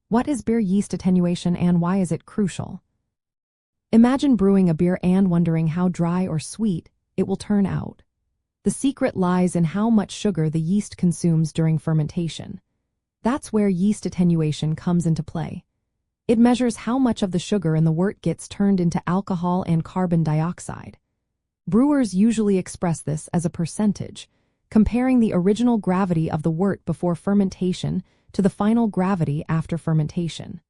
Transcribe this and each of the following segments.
What is beer yeast attenuation and why is it crucial? Imagine brewing a beer and wondering how dry or sweet it will turn out. The secret lies in how much sugar the yeast consumes during fermentation. That's where yeast attenuation comes into play. It measures how much of the sugar in the wort gets turned into alcohol and carbon dioxide. Brewers usually express this as a percentage, comparing the original gravity of the wort before fermentation to the final gravity after fermentation.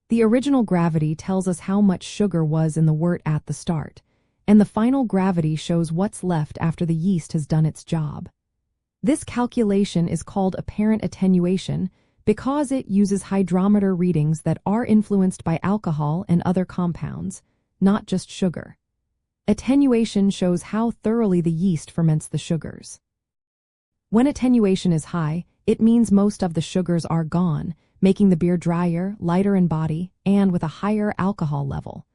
The original gravity tells us how much sugar was in the wort at the start, and the final gravity shows what's left after the yeast has done its job. This calculation is called apparent attenuation because it uses hydrometer readings that are influenced by alcohol and other compounds, not just sugar. Attenuation shows how thoroughly the yeast ferments the sugars. When attenuation is high, it means most of the sugars are gone, making the beer drier, lighter in body, and with a higher alcohol level.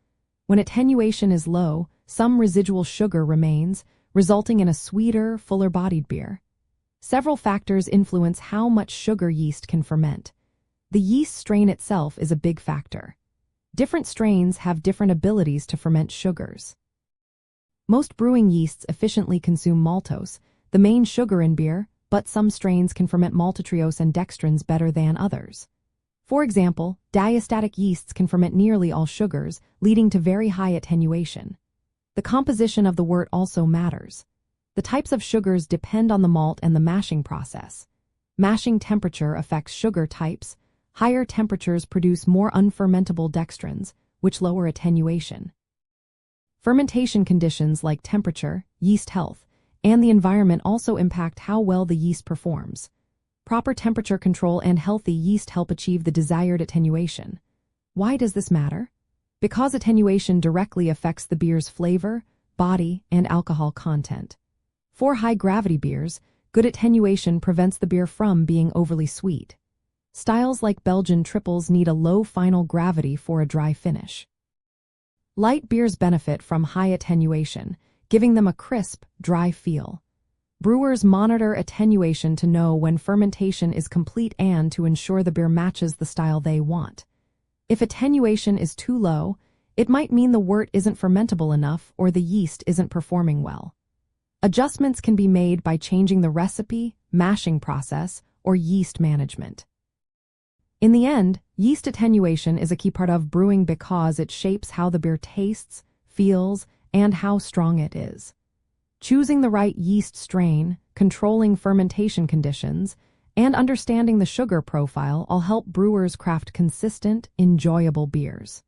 When attenuation is low, some residual sugar remains, resulting in a sweeter, fuller-bodied beer. Several factors influence how much sugar yeast can ferment. The yeast strain itself is a big factor. Different strains have different abilities to ferment sugars. Most brewing yeasts efficiently consume maltose, the main sugar in beer, but some strains can ferment maltotriose and dextrins better than others. For example, diastatic yeasts can ferment nearly all sugars, leading to very high attenuation. The composition of the wort also matters. The types of sugars depend on the malt and the mashing process. Mashing temperature affects sugar types. Higher temperatures produce more unfermentable dextrins, which lower attenuation. Fermentation conditions like temperature, yeast health, and the environment also impact how well the yeast performs. Proper temperature control and healthy yeast help achieve the desired attenuation. Why does this matter? Because attenuation directly affects the beer's flavor, body, and alcohol content. For high-gravity beers, good attenuation prevents the beer from being overly sweet. Styles like Belgian triples need a low final gravity for a dry finish. Light beers benefit from high attenuation, giving them a crisp, dry feel. Brewers monitor attenuation to know when fermentation is complete and to ensure the beer matches the style they want. If attenuation is too low, it might mean the wort isn't fermentable enough or the yeast isn't performing well. Adjustments can be made by changing the recipe, mashing process, or yeast management. In the end, yeast attenuation is a key part of brewing because it shapes how the beer tastes, feels, and how strong it is. Choosing the right yeast strain, controlling fermentation conditions, and understanding the sugar profile all help brewers craft consistent, enjoyable beers.